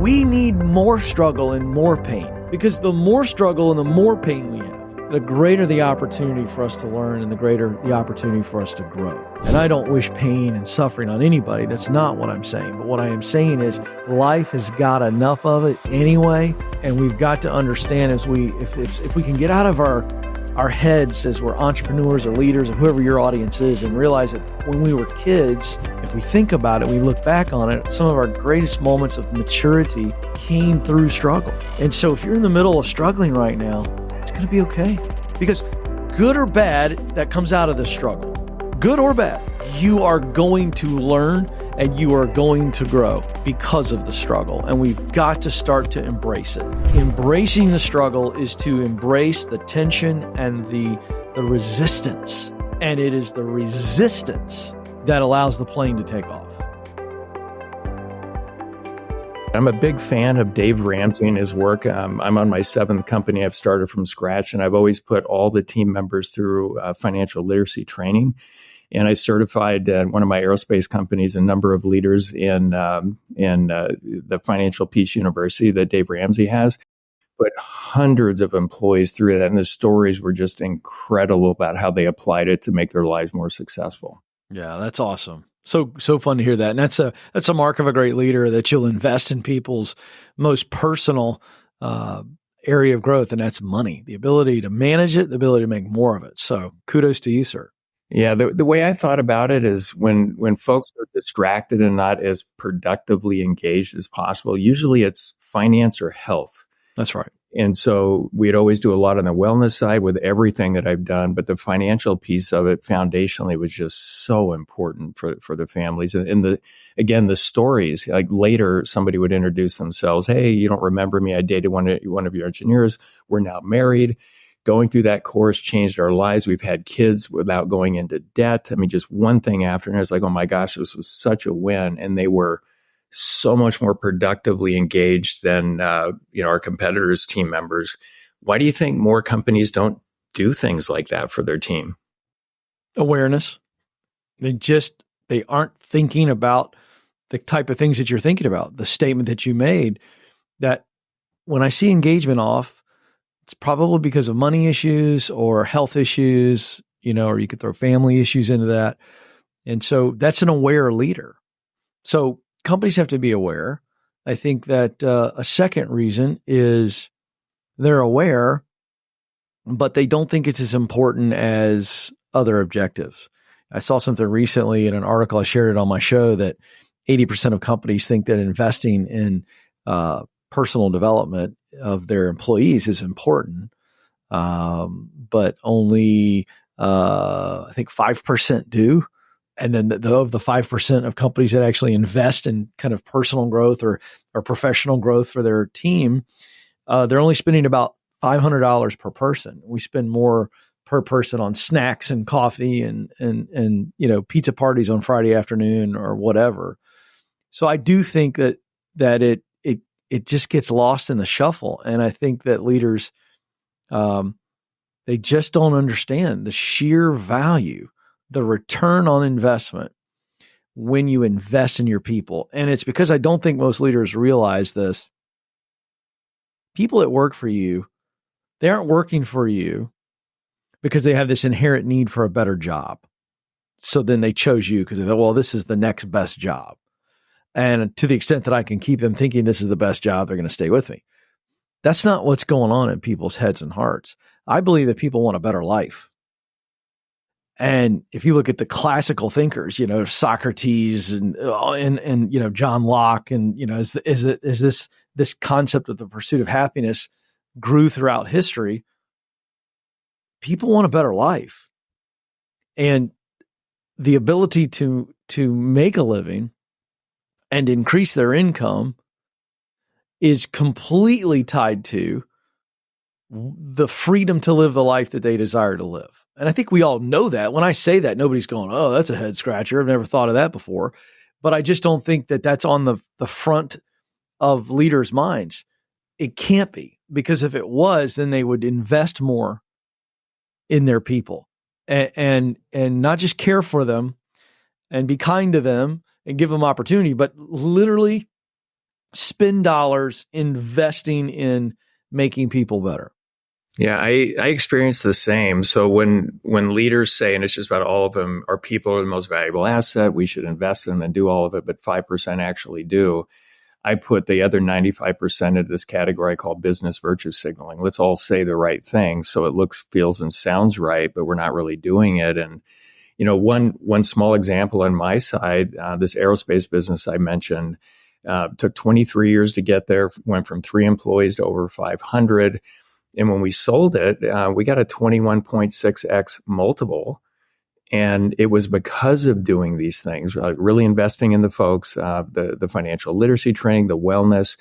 we need more struggle and more pain, because the more struggle and the more pain we have, the greater the opportunity for us to learn and the greater the opportunity for us to grow. And I don't wish pain and suffering on anybody. That's not what I'm saying. But what I am saying is life has got enough of it anyway. And we've got to understand if we can get out of our heads as we're entrepreneurs or leaders or whoever your audience is, and realize that when we were kids, if we think about it, we look back on it, some of our greatest moments of maturity came through struggle. And so if you're in the middle of struggling right now, it's going to be okay, because good or bad that comes out of this struggle, good or bad, you are going to learn and you are going to grow because of the struggle. And we've got to start to embrace it. Embracing the struggle is to embrace the tension and the resistance. And it is the resistance that allows the plane to take off. I'm a big fan of Dave Ramsey and his work. I'm on my 7th company I've started from scratch, and I've always put all the team members through financial literacy training. And I certified one of my aerospace companies a number of leaders in the Financial Peace University that Dave Ramsey has. Put hundreds of employees through that, and the stories were just incredible about how they applied it to make their lives more successful. Yeah, that's awesome. So fun to hear that. And that's a mark of a great leader, that you'll invest in people's most personal area of growth, and that's money, the ability to manage it, the ability to make more of it. So kudos to you, sir. Yeah, the way I thought about it is when folks are distracted and not as productively engaged as possible, usually it's finance or health. That's right. And so we'd always do a lot on the wellness side with everything that I've done, but the financial piece of it foundationally was just so important for the families. And the stories, like later somebody would introduce themselves. Hey, you don't remember me. I dated one of your engineers. We're now married. Going through that course changed our lives. We've had kids without going into debt. I mean, just one thing after. And I was like, oh my gosh, this was such a win. And they were so much more productively engaged than our competitors' team members. Why do you think more companies don't do things like that for their team? Awareness. They aren't thinking about the type of things that you're thinking about. The statement that you made, that when I see engagement off, it's probably because of money issues or health issues, or you could throw family issues into that. And so that's an aware leader. So companies have to be aware. I think that a second reason is they're aware, but they don't think it's as important as other objectives. I saw something recently in an article, I shared it on my show, that 80% of companies think that investing in personal development of their employees is important, but only I think 5% do. And then of the 5% of companies that actually invest in kind of personal growth or professional growth for their team, they're only spending about $500 per person. We spend more per person on snacks and coffee and pizza parties on Friday afternoon or whatever. So I do think that it just gets lost in the shuffle. And I think that leaders, they just don't understand the sheer value, the return on investment when you invest in your people. And it's because I don't think most leaders realize this. People that work for you, they aren't working for you because they have this inherent need for a better job. So then they chose you because they thought, well, this is the next best job. And to the extent that I can keep them thinking this is the best job, they're going to stay with me. That's not what's going on in people's heads and hearts. I believe that people want a better life. And if you look at the classical thinkers, Socrates and John Locke, and as this concept of the pursuit of happiness grew throughout history, people want a better life, and the ability to make a living and increase their income is completely tied to the freedom to live the life that they desire to live. And I think we all know that. When I say that, nobody's going, oh, that's a head scratcher. I've never thought of that before. But I just don't think that that's on the front of leaders' minds. It can't be, because if it was, then they would invest more in their people and not just care for them and be kind to them and give them opportunity, but literally spend dollars investing in making people better. Yeah, I experience the same. So when leaders say, and it's just about all of them, our people are the most valuable asset, we should invest in them and do all of it, but 5% actually do. I put the other 95% into this category I call business virtue signaling. Let's all say the right thing so it looks, feels, and sounds right, but we're not really doing it. And one small example on my side, this aerospace business I mentioned, took 23 years to get there, went from 3 employees to over 500. And when we sold it, we got a 21.6x multiple. And it was because of doing these things, really investing in the folks, the financial literacy training, the wellness,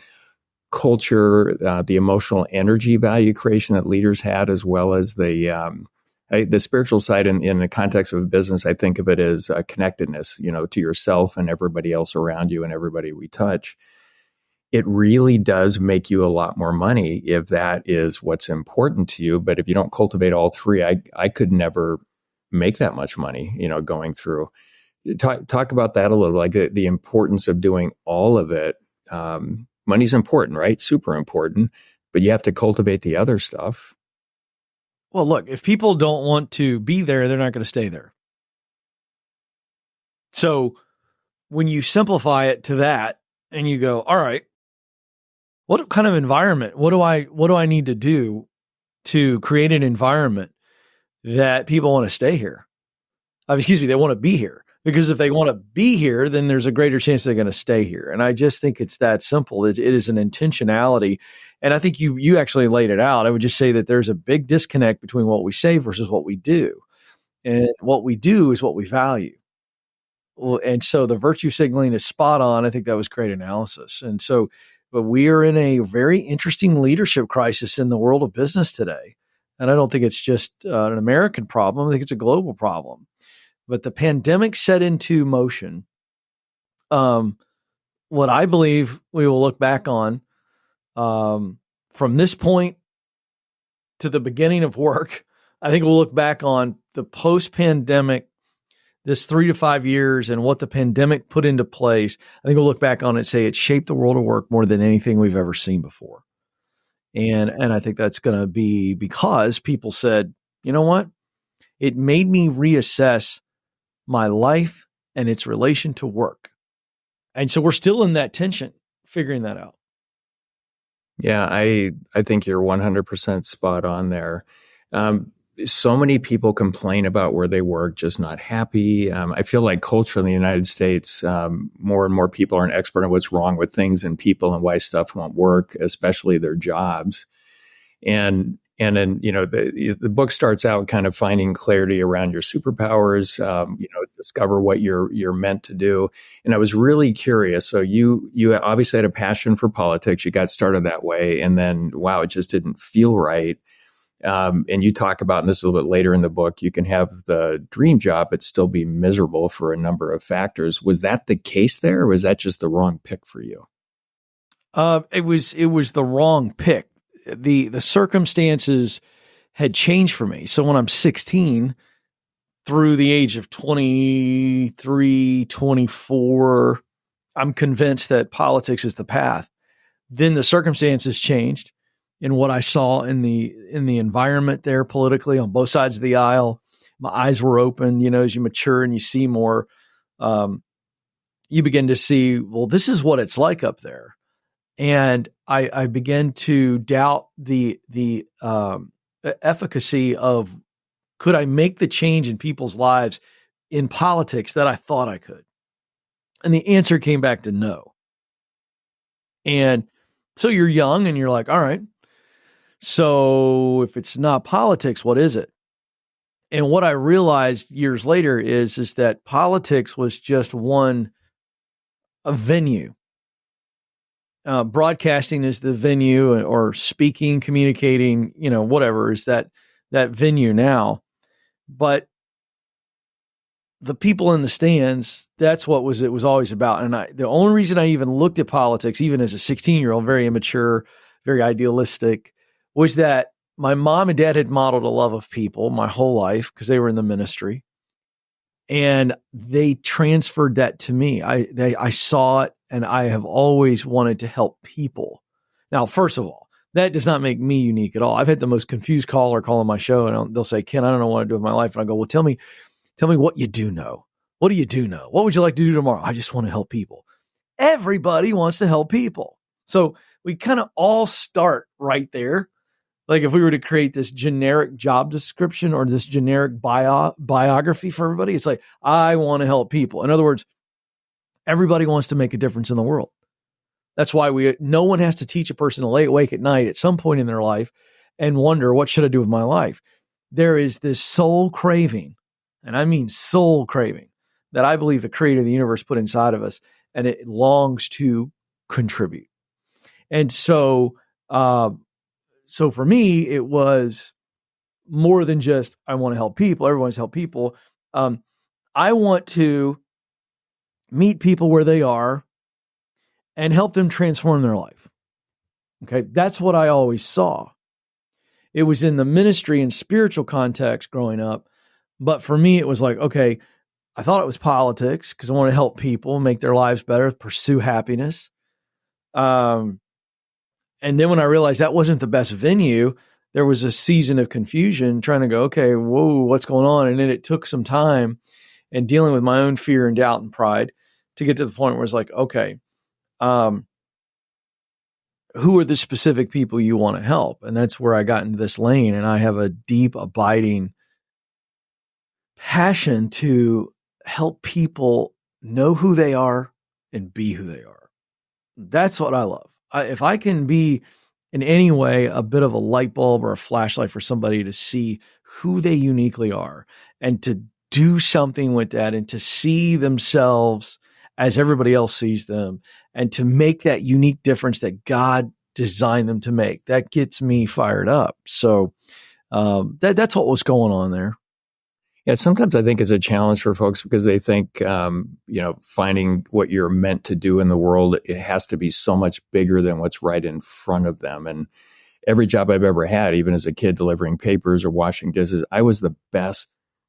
culture, the emotional energy value creation that leaders had, as well as the spiritual side in the context of a business. I think of it as connectedness, to yourself and everybody else around you and everybody we touch. It really does make you a lot more money if that is what's important to you. But if you don't cultivate all three, I could never make that much money, going through. Talk about that a little, like the importance of doing all of it. Money's important, right? Super important, but you have to cultivate the other stuff. Well, look, if people don't want to be there, they're not going to stay there. So when you simplify it to that and you go, all right, what kind of environment? What do I need to do to create an environment that people want to stay here? They want to be here. Because if they want to be here, then there's a greater chance they're going to stay here. And I just think it's that simple. It is an intentionality. And I think you actually laid it out. I would just say that there's a big disconnect between what we say versus what we do. And what we do is what we value. Well, and so the virtue signaling is spot on. I think that was great analysis. And so, but we are in a very interesting leadership crisis in the world of business today. And I don't think it's just an American problem. I think it's a global problem. But the pandemic set into motion what I believe we will look back on from this point to the beginning of work. I think we'll look back on the post-pandemic, this 3 to 5 years, and what the pandemic put into place. I think we'll look back on it and say it shaped the world of work more than anything we've ever seen before. And I think that's going to be because people said, you know what? It made me reassess my life and its relation to work. And so we're still in that tension, figuring that out. Yeah, I think you're 100% spot on there. So many people complain about where they work, just not happy. I feel like culturally in the United States, more and more people are an expert on what's wrong with things and people and why stuff won't work, especially their jobs. And then, the book starts out kind of finding clarity around your superpowers, discover what you're meant to do. And I was really curious. So you obviously had a passion for politics. You got started that way. And then, wow, it just didn't feel right. And you talk about, and this is a little bit later in the book, you can have the dream job, but still be miserable for a number of factors. Was that the case there, or was that just the wrong pick for you? It was the wrong pick. The circumstances had changed for me. So when I'm 16 through the age of 23, 24, I'm convinced that politics is the path. Then the circumstances changed in what I saw in the environment there politically on both sides of the aisle. My eyes were open, as you mature and you see more, you begin to see, well, this is what it's like up there. And I began to doubt the efficacy of, could I make the change in people's lives in politics that I thought I could? And the answer came back to no. And so you're young and you're like, all right, so if it's not politics, what is it? And what I realized years later is that politics was just a venue. Broadcasting is the venue, or speaking, communicating, whatever is that venue now. But the people in the stands, that's what it was always about. And the only reason I even looked at politics, even as a 16-year-old, very immature, very idealistic, was that my mom and dad had modeled a love of people my whole life because they were in the ministry. And they transferred that to me. I saw it and I have always wanted to help people. Now, first of all, that does not make me unique at all. I've had the most confused caller call on my show, and they'll say, Ken, I don't know what to do with my life. And I go, well, tell me what you do know. What do you do know? What would you like to do tomorrow? I just want to help people. Everybody wants to help people. So we kind of all start right there. Like if we were to create this generic job description or this generic biography for everybody, it's like, I want to help people. In other words, everybody wants to make a difference in the world. That's why no one has to teach a person to lay awake at night at some point in their life and wonder, what should I do with my life? There is this soul craving, and I mean soul craving, that I believe the creator of the universe put inside of us, and it longs to contribute. And so for me, it was more than just, I want to help people. Everyone wants to help people. I want to meet people where they are and help them transform their life. Okay. That's what I always saw. It was in the ministry and spiritual context growing up. But for me, it was like, okay, I thought it was politics because I want to help people make their lives better, pursue happiness. And then when I realized that wasn't the best venue, there was a season of confusion trying to go, okay, whoa, what's going on? And then it took some time and dealing with my own fear and doubt and pride to get to the point where it's like, okay, who are the specific people you want to help? And that's where I got into this lane. And I have a deep, abiding passion to help people know who they are and be who they are. That's what I love. If I can be in any way a bit of a light bulb or a flashlight for somebody to see who they uniquely are and to do something with that and to see themselves as everybody else sees them and to make that unique difference that God designed them to make, that gets me fired up. So that's what was going on there. Yeah, sometimes I think it's a challenge for folks because they think, finding what you're meant to do in the world, it has to be so much bigger than what's right in front of them. And every job I've ever had, even as a kid delivering papers or washing dishes, I was the best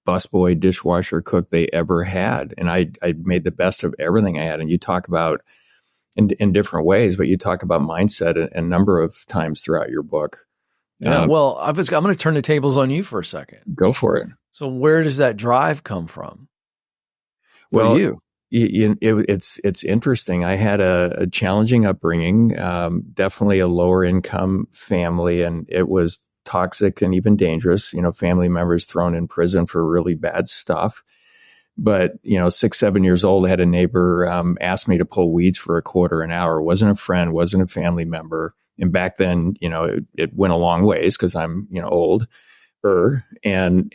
busboy, dishwasher, cook they ever had. And I made the best of everything I had. And you talk about in different ways, but you talk about mindset a number of times throughout your book. Yeah, well, I'm going to turn the tables on you for a second. Go for it. So where does that drive come from? Well, it's interesting. I had a challenging upbringing, definitely a lower income family, and it was toxic and even dangerous. Family members thrown in prison for really bad stuff. But 6, 7 years old, I had a neighbor ask me to pull weeds for a quarter an hour. Wasn't a friend, wasn't a family member. And back then, it went a long ways because I'm older, and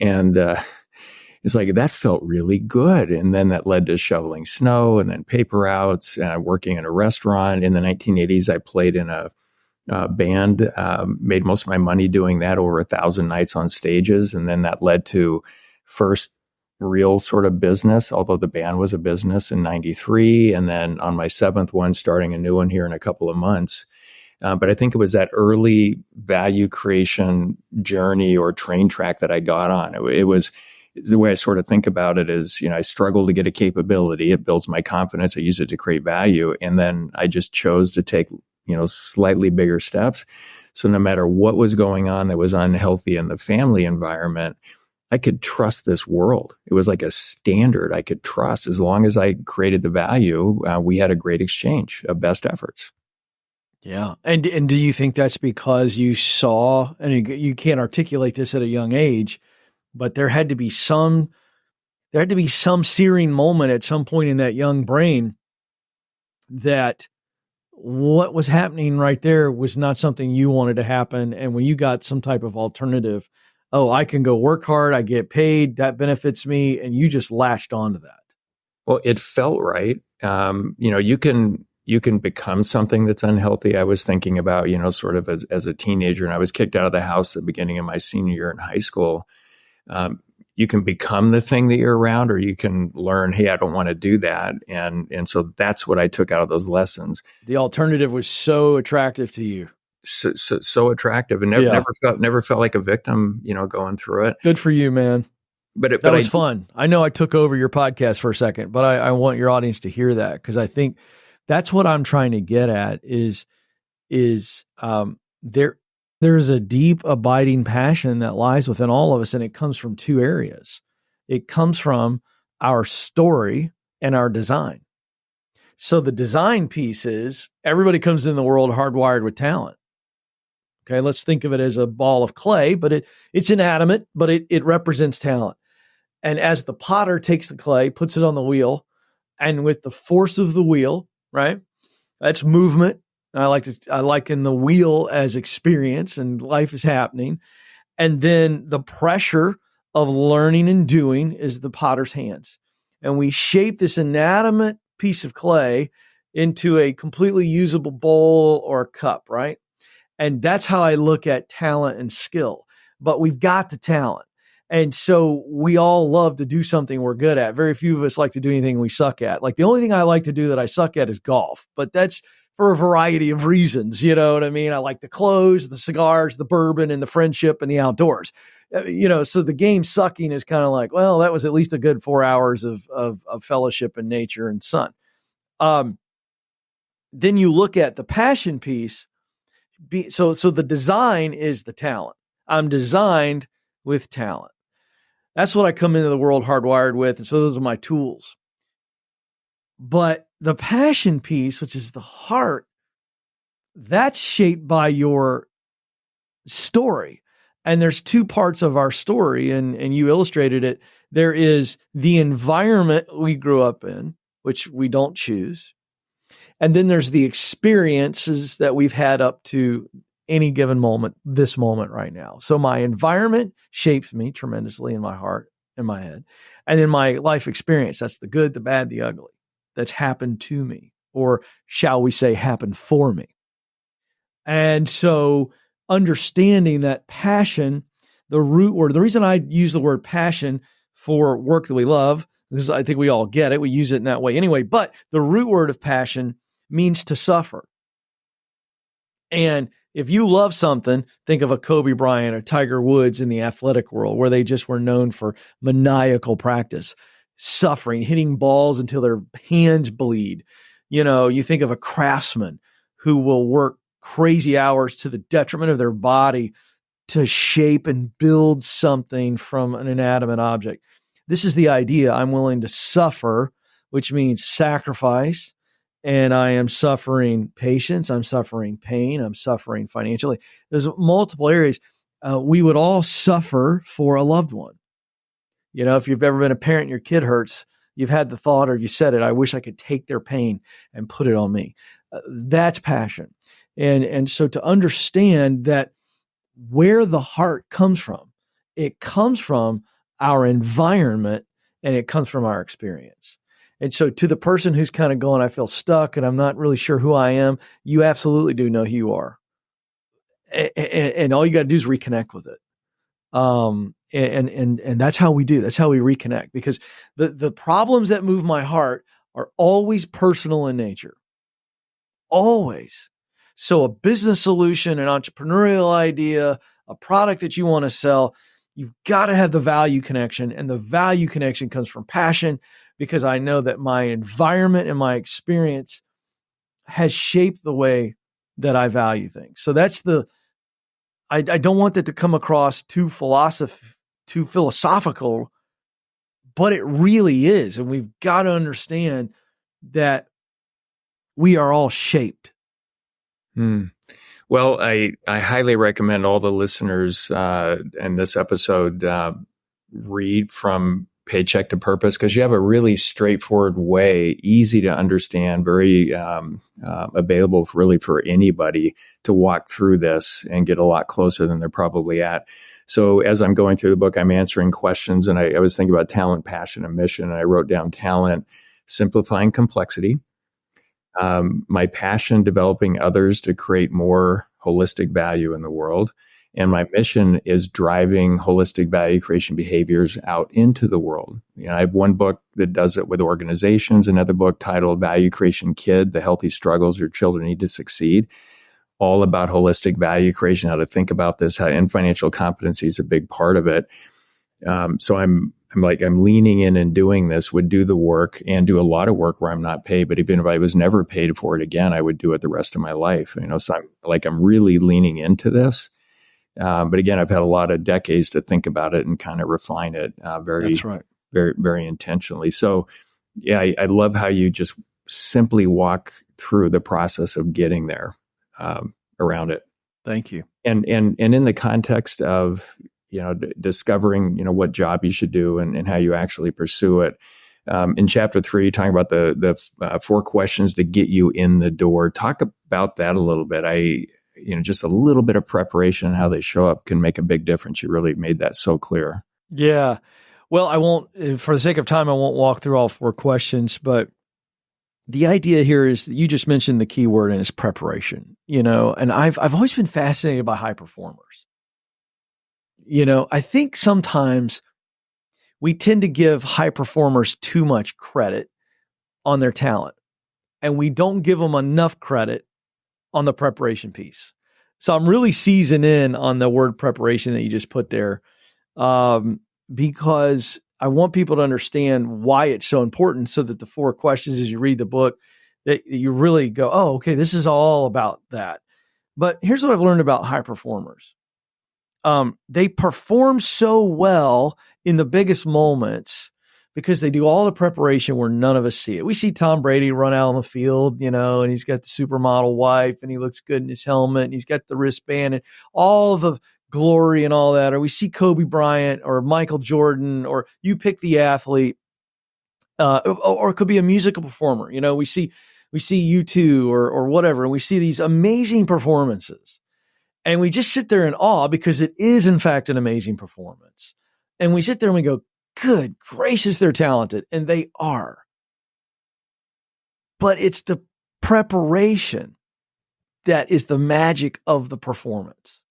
it's like that felt really good. And then that led to shoveling snow and then paper outs, working in a restaurant. In the 1980s, I played in a band, made most of my money doing that, over 1,000 nights on stages. And then that led to first real sort of business, although the band was a business, in 93. And then on my 7th one, starting a new one here in a couple of months. But I think it was that early value creation journey or train track that I got on. It was the way I sort of think about it is, I struggle to get a capability. It builds my confidence. I use it to create value. And then I just chose to take, slightly bigger steps. So no matter what was going on that was unhealthy in the family environment, I could trust this world. It was like a standard I could trust. As long as I created the value, we had a great exchange of best efforts. Yeah. And do you think that's because you saw, and you can't articulate this at a young age, but there had to be some searing moment at some point in that young brain that what was happening right there was not something you wanted to happen. And when you got some type of alternative, oh, I can go work hard, I get paid, that benefits me. And you just latched onto that. Well, it felt right. You can become something that's unhealthy. I was thinking about, sort of as a teenager, and I was kicked out of the house at the beginning of my senior year in high school. You can become the thing that you're around, or you can learn, hey, I don't want to do that. And so that's what I took out of those lessons. The alternative was so attractive to you. So attractive, and never felt like a victim, going through it. Good for you, man. But that was fun. I know I took over your podcast for a second, but I want your audience to hear that, because I think that's what I'm trying to get at there's a deep abiding passion that lies within all of us, and it comes from two areas. It comes from our story and our design. So the design piece is everybody comes in the world hardwired with talent. Okay, let's think of it as a ball of clay, but it's inanimate, but it represents talent. And as the potter takes the clay, puts it on the wheel, and with the force of the wheel, right? That's movement. I liken the wheel as experience, and life is happening. And then the pressure of learning and doing is the potter's hands. And we shape this inanimate piece of clay into a completely usable bowl or cup, right? And that's how I look at talent and skill. But we've got the talent. And so we all love to do something we're good at. Very few of us like to do anything we suck at. Like, the only thing I like to do that I suck at is golf, but that's for a variety of reasons. You know what I mean? I like the clothes, the cigars, the bourbon, and the friendship and the outdoors. So the game sucking is kind of like, well, that was at least a good 4 hours of fellowship in nature and sun. Then you look at the passion piece. So the design is the talent. I'm designed with talent. That's what I come into the world hardwired with. And so those are my tools. But the passion piece, which is the heart, that's shaped by your story. And there's two parts of our story, and you illustrated it. There is the environment we grew up in, which we don't choose. And then there's the experiences that we've had up to any given moment, this moment right now. So my environment shapes me tremendously in my heart and my head. And then my life experience, that's the good, the bad, the ugly, that's happened to me, or shall we say happened for me. And so understanding that passion, the root word, the reason I use the word passion for work that we love, because I think we all get it. We use it in that way anyway, but the root word of passion means to suffer. And if you love something, think of a Kobe Bryant or Tiger Woods in the athletic world, where they just were known for maniacal practice, suffering, hitting balls until their hands bleed. You think of a craftsman who will work crazy hours to the detriment of their body to shape and build something from an inanimate object. This is the idea. I'm willing to suffer, which means sacrifice. And I am suffering patience. I'm suffering pain. I'm suffering financially. There's multiple areas. We would all suffer for a loved one. If you've ever been a parent and your kid hurts, you've had the thought, or you said it, I wish I could take their pain and put it on me. That's passion. And so to understand that where the heart comes from, it comes from our environment and it comes from our experience. And so to the person who's kind of going, I feel stuck and I'm not really sure who I am, you absolutely do know who you are. And all you got to do is reconnect with it. And that's how we do. That's how we reconnect, because the problems that move my heart are always personal in nature. Always. So a business solution, an entrepreneurial idea, a product that you want to sell, you've got to have the value connection, and the value connection comes from passion, because I know that my environment and my experience has shaped the way that I value things. So that's I don't want that to come across too philosophical, but it really is. And we've got to understand that we are all shaped. Well, I highly recommend all the listeners in this episode read From Paycheck to Purpose, because you have a really straightforward way, easy to understand, very available for anybody to walk through this and get a lot closer than they're probably at. So as I'm going through the book, I'm answering questions, and I was thinking about talent, passion, and mission, and I wrote down talent, simplifying complexity. My passion, developing others to create more holistic value in the world. And my mission is driving holistic value creation behaviors out into the world. I have one book that does it with organizations, another book titled Value Creation Kid, The Healthy Struggles Your Children Need to Succeed, all about holistic value creation, how to think about this, and financial competency is a big part of it. So I'm I'm leaning in and doing this, would do the work and do a lot of work where I'm not paid. But even if I was never paid for it again, I would do it the rest of my life. So I'm really leaning into this. But again, I've had a lot of decades to think about it and kind of refine it That's right. very, very intentionally. So yeah, I love how you just simply walk through the process of getting there around it. Thank you. And in the context of, discovering, what job you should do and how you actually pursue it. In chapter 3, talking about the 4 questions to get you in the door. Talk about that a little bit. Just a little bit of preparation and how they show up can make a big difference. You really made that so clear. Yeah. Well, I won't, for the sake of time, I won't walk through all 4 questions, but the idea here is that you just mentioned the key word, and it's preparation, and I've always been fascinated by high performers. I think sometimes we tend to give high performers too much credit on their talent, and we don't give them enough credit on the preparation piece. So I'm really seizing in on the word preparation that you just put there, because I want people to understand why it's so important, so that the 4 questions as you read the book, that you really go, oh, okay, this is all about that. But here's what I've learned about high performers. They perform so well in the biggest moments because they do all the preparation where none of us see it. We see Tom Brady run out on the field, and he's got the supermodel wife and he looks good in his helmet and he's got the wristband and all the glory and all that. Or we see Kobe Bryant or Michael Jordan, or you pick the athlete, or it could be a musical performer. We see U2 or whatever, and we see these amazing performances. And we just sit there in awe because it is, in fact, an amazing performance. And we sit there and we go, good gracious, they're talented. And they are. But it's the preparation that is the magic of the performance.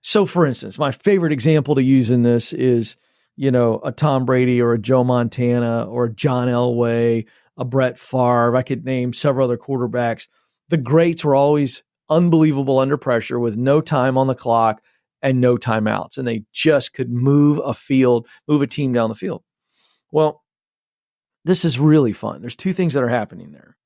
So, for instance, my favorite example to use in this is, a Tom Brady or a Joe Montana or a John Elway, a Brett Favre. I could name several other quarterbacks. The greats were always unbelievable under pressure with no time on the clock and no timeouts. And they just could move a team down the field. Well, this is really fun. There's 2 things that are happening there.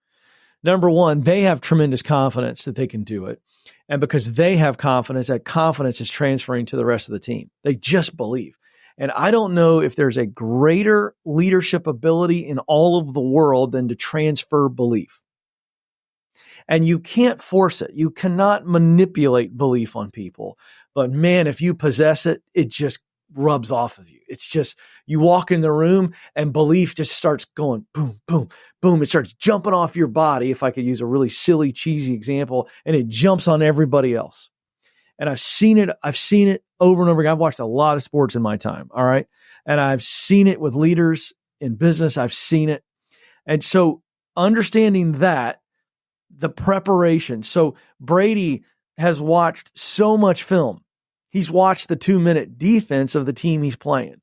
Number one, they have tremendous confidence that they can do it. And because they have confidence, that confidence is transferring to the rest of the team. They just believe. And I don't know if there's a greater leadership ability in all of the world than to transfer belief. And you can't force it. You cannot manipulate belief on people. But man, if you possess it, it just rubs off of you. It's just, you walk in the room and belief just starts going boom, boom, boom. It starts jumping off your body, if I could use a really silly, cheesy example, and it jumps on everybody else. And I've seen it over and over again. I've watched a lot of sports in my time. All right. And I've seen it with leaders in business. I've seen it. And so understanding that, the preparation. So Brady has watched so much film. He's watched the 2-minute defense of the team he's playing.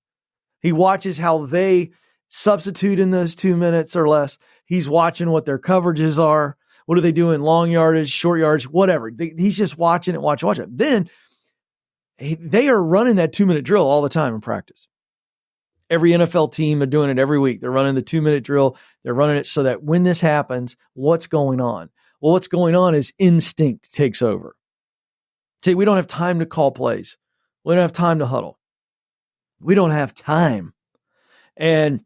He watches how they substitute in those 2 minutes or less. He's watching what their coverages are. What do they do in long yardage, short yardage, whatever. He's just watching it, watch it. Then they are running that 2-minute drill all the time in practice. Every NFL team are doing it every week. They're running the 2-minute drill. They're running it so that when this happens, what's going on? Well, what's going on is instinct takes over. See, we don't have time to call plays. We don't have time to huddle. We don't have time. And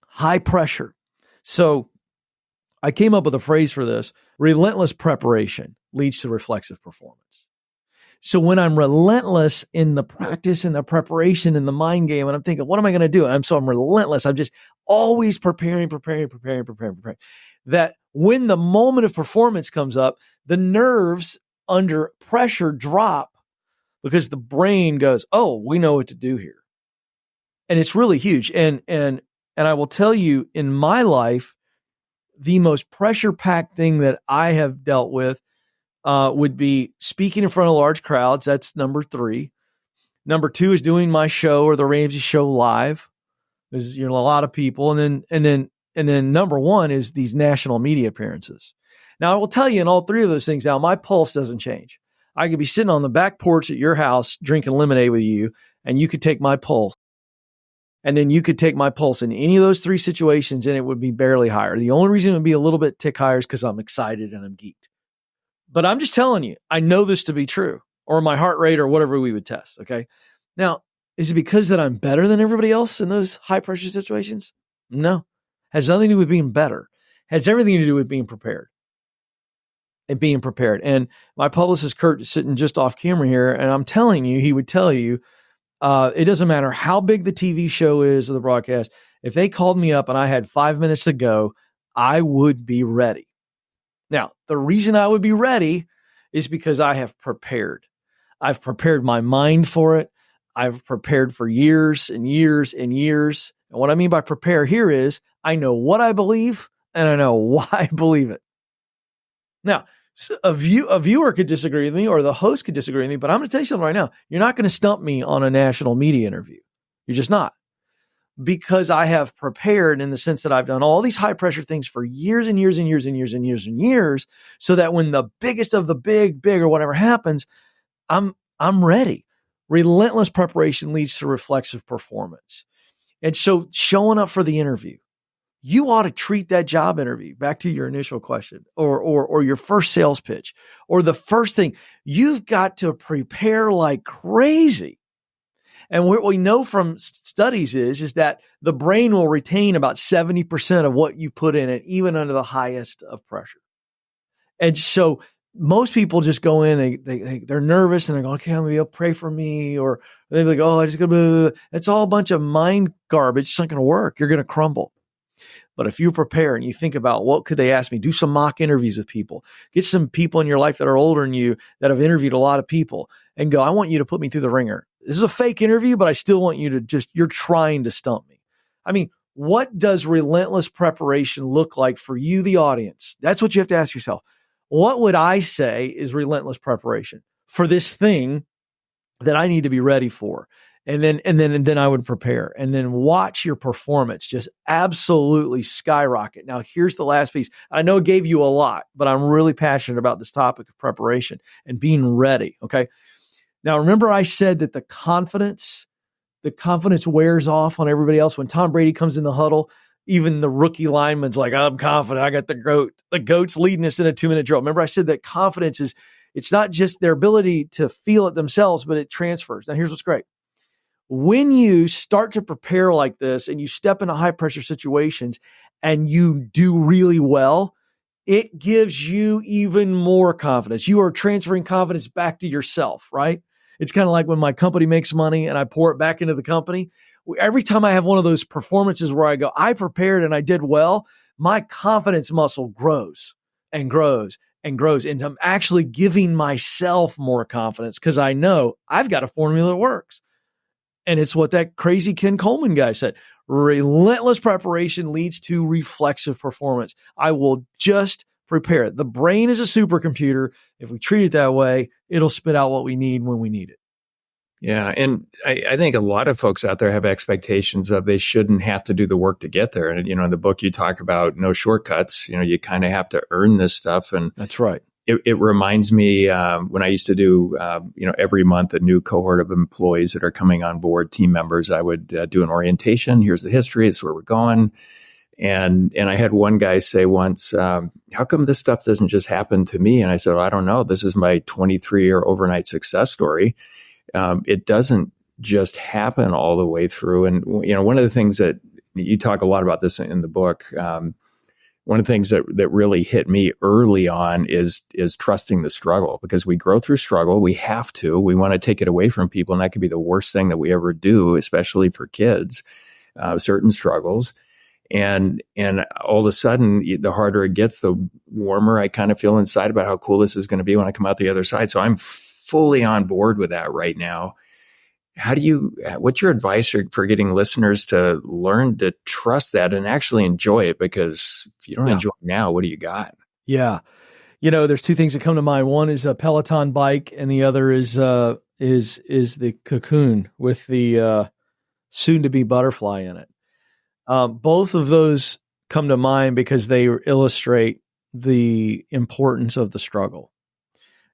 high pressure. So I came up with a phrase for this. Relentless preparation leads to reflexive performance. So when I'm relentless in the practice and the preparation and the mind game, and I'm thinking, what am I going to do? I'm relentless. I'm just always preparing. That when the moment of performance comes up, the nerves under pressure drop because the brain goes, oh, we know what to do here. And it's really huge. And I will tell you, in my life, the most pressure-packed thing that I have dealt with would be speaking in front of large crowds. That's number 3. Number 2 is doing my show or the Ramsey Show live. There's a lot of people, and then number 1 is these national media appearances. Now, I will tell you, in all 3 of those things, now my pulse doesn't change. I could be sitting on the back porch at your house drinking lemonade with you, and you could take my pulse. And then you could take my pulse in any of those three situations and it would be barely higher. The only reason it would be a little bit tick higher is because I'm excited and I'm geeked. But I'm just telling you, I know this to be true, or my heart rate or whatever we would test. Okay. Now, is it because that I'm better than everybody else in those high pressure situations? No. Has nothing to do with being better. Has everything to do with being prepared. And my publicist, Kurt, is sitting just off camera here. And I'm telling you, he would tell you, it doesn't matter how big the TV show is or the broadcast. If they called me up and I had 5 minutes to go, I would be ready. Now, the reason I would be ready is because I have prepared. I've prepared my mind for it. I've prepared for years and years and years. And what I mean by prepare here is I know what I believe and I know why I believe it. Now, a viewer could disagree with me or the host could disagree with me, but I'm going to tell you something right now. You're not going to stump me on a national media interview. You're just not. Because I have prepared in the sense that I've done all these high pressure things for years and years and years and years and years and years, so that when the biggest of the big or whatever happens, I'm ready. Relentless preparation leads to reflexive performance. And so showing up for the interview, you ought to treat that job interview, back to your initial question, or your first sales pitch, or the first thing, you've got to prepare like crazy. And what we know from studies is that the brain will retain about 70% of what you put in it, even under the highest of pressure. And so most people just go in, they're nervous and they go, okay, I'm going to be able to pray for me. Or they're like, oh, I just go, blah. It's all a bunch of mind garbage. It's not going to work. You're going to crumble. But if you prepare and you think about what could they ask me, do some mock interviews with people, get some people in your life that are older than you that have interviewed a lot of people and go, I want you to put me through the ringer. This is a fake interview, but I still want you to you're trying to stump me. I mean, what does relentless preparation look like for you, the audience? That's what you have to ask yourself. What would I say is relentless preparation for this thing that I need to be ready for? And then I would prepare and then watch your performance just absolutely skyrocket. Now, here's the last piece. I know it gave you a lot, but I'm really passionate about this topic of preparation and being ready. Okay. Now, remember I said that the confidence wears off on everybody else. When Tom Brady comes in the huddle, even the rookie lineman's like, I'm confident. I got the GOAT. The GOAT's leading us in a 2-minute drill. Remember I said that confidence it's not just their ability to feel it themselves, but it transfers. Now, here's what's great. When you start to prepare like this and you step into high pressure situations and you do really well, it gives you even more confidence. You are transferring confidence back to yourself, right? It's kind of like when my company makes money and I pour it back into the company. Every time I have one of those performances where I go, I prepared and I did well, my confidence muscle grows and grows and grows. And I'm actually giving myself more confidence because I know I've got a formula that works. And it's what that crazy Ken Coleman guy said. Relentless preparation leads to reflexive performance. I will just prepare it. The brain is a supercomputer. If we treat it that way, it'll spit out what we need when we need it. Yeah. And I think a lot of folks out there have expectations of they shouldn't have to do the work to get there. And, in the book, you talk about no shortcuts. You kind of have to earn this stuff. And that's right. It reminds me when I used to do, every month a new cohort of employees that are coming on board, team members, I would do an orientation. Here's the history. It's where we're going. And I had one guy say once, how come this stuff doesn't just happen to me? And I said, well, I don't know. This is my 23-year overnight success story. It doesn't just happen all the way through. And, one of the things that you talk a lot about this in the book, one of the things that really hit me early on is trusting the struggle, because we grow through struggle. We have to. We want to take it away from people, and that could be the worst thing that we ever do, especially for kids, certain struggles. And all of a sudden, the harder it gets, the warmer I kind of feel inside about how cool this is going to be when I come out the other side. So I'm fully on board with that right now. What's your advice for getting listeners to learn to trust that and actually enjoy it? Because if you don't enjoy it now, what do you got? Yeah. There's two things that come to mind. One is a Peloton bike and the other is the cocoon with the soon to be butterfly in it. Both of those come to mind because they illustrate the importance of the struggle.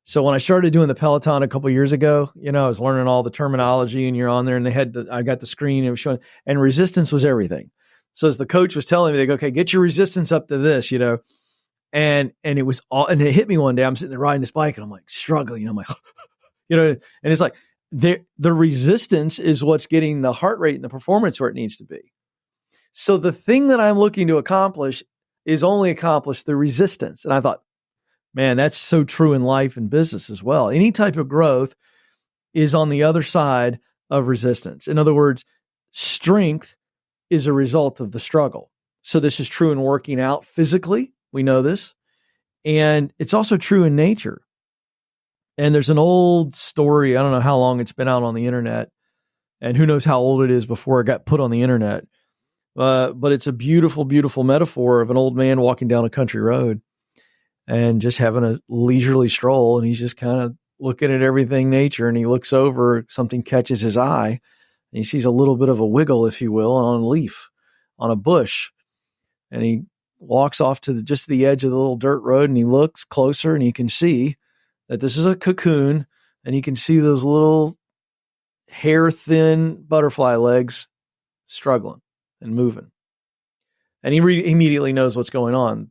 So when I started doing the Peloton a couple of years ago, I was learning all the terminology, and you're on there, and I got the screen, and it was showing, and resistance was everything. So as the coach was telling me, they go, okay, get your resistance up to this, and it was all, and it hit me one day. I'm sitting there riding this bike, and I'm like struggling. I'm like, and it's like the resistance is what's getting the heart rate and the performance where it needs to be. So the thing that I'm looking to accomplish is only accomplished through resistance. And I thought, man, that's so true in life and business as well. Any type of growth is on the other side of resistance. In other words, strength is a result of the struggle. So this is true in working out physically. We know this. And it's also true in nature. And there's an old story. I don't know how long it's been out on the internet, and who knows how old it is before it got put on the internet. But it's a beautiful, beautiful metaphor of an old man walking down a country road and just having a leisurely stroll. And he's just kind of looking at everything nature, and he looks over, something catches his eye, and he sees a little bit of a wiggle, if you will, on a leaf, on a bush. And he walks off to just the edge of the little dirt road, and he looks closer, and he can see that this is a cocoon, and he can see those little hair-thin butterfly legs struggling and moving. And he immediately knows what's going on.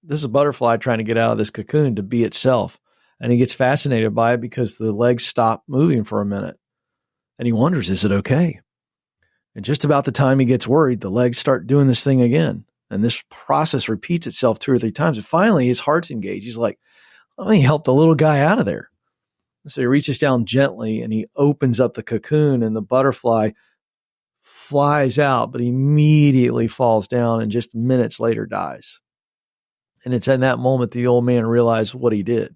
This is a butterfly trying to get out of this cocoon to be itself. And he gets fascinated by it because the legs stop moving for a minute. And he wonders, is it okay? And just about the time he gets worried, the legs start doing this thing again. And this process repeats itself 2 or 3 times. And finally, his heart's engaged. He's like, let me help the little guy out of there. So he reaches down gently, and he opens up the cocoon, and the butterfly flies out, but immediately falls down, and just minutes later dies. And it's in that moment the old man realized what he did.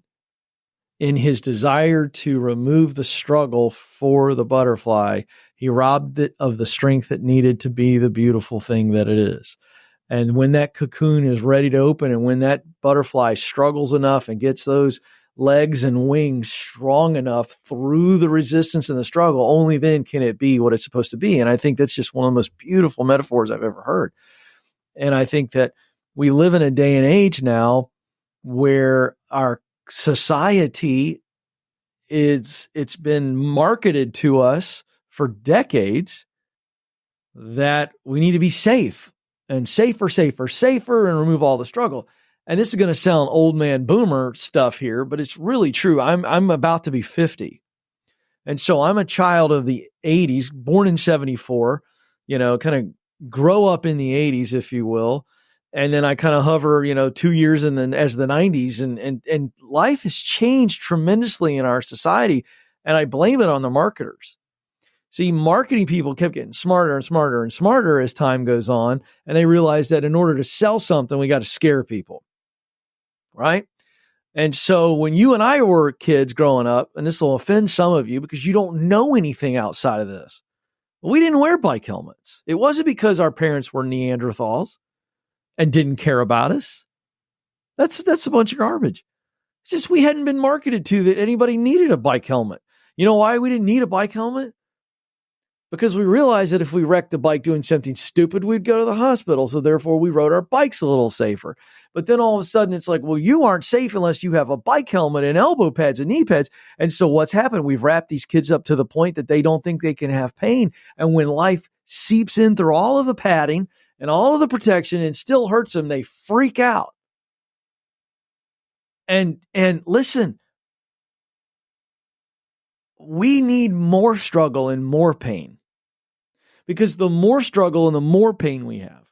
In his desire to remove the struggle for the butterfly, he robbed it of the strength it needed to be the beautiful thing that it is. And when that cocoon is ready to open, and when that butterfly struggles enough and gets those legs and wings strong enough through the resistance and the struggle, only then can it be what it's supposed to be. And I think that's just one of the most beautiful metaphors I've ever heard. And I think that we live in a day and age now where our society it's been marketed to us for decades that we need to be safe and safer, and remove all the struggle. And this is going to sound old man boomer stuff here, but it's really true. I'm about to be 50. And so I'm a child of the 80s, born in 74, kind of grow up in the 80s, if you will. And then I kind of hover, 2 years and then as the 90s, and life has changed tremendously in our society. And I blame it on the marketers. See, marketing people kept getting smarter and smarter and smarter as time goes on. And they realized that in order to sell something, we got to scare people. Right? And so when you and I were kids growing up, and this will offend some of you because you don't know anything outside of this, we didn't wear bike helmets. It wasn't because our parents were Neanderthals and didn't care about us. That's a bunch of garbage. It's just we hadn't been marketed to that anybody needed a bike helmet. You know why we didn't need a bike helmet? Because we realized that if we wrecked the bike doing something stupid, we'd go to the hospital. So therefore, we rode our bikes a little safer. But then all of a sudden, it's like, well, you aren't safe unless you have a bike helmet and elbow pads and knee pads. And so what's happened? We've wrapped these kids up to the point that they don't think they can have pain. And when life seeps in through all of the padding and all of the protection and still hurts them, they freak out. And listen, we need more struggle and more pain. Because the more struggle and the more pain we have,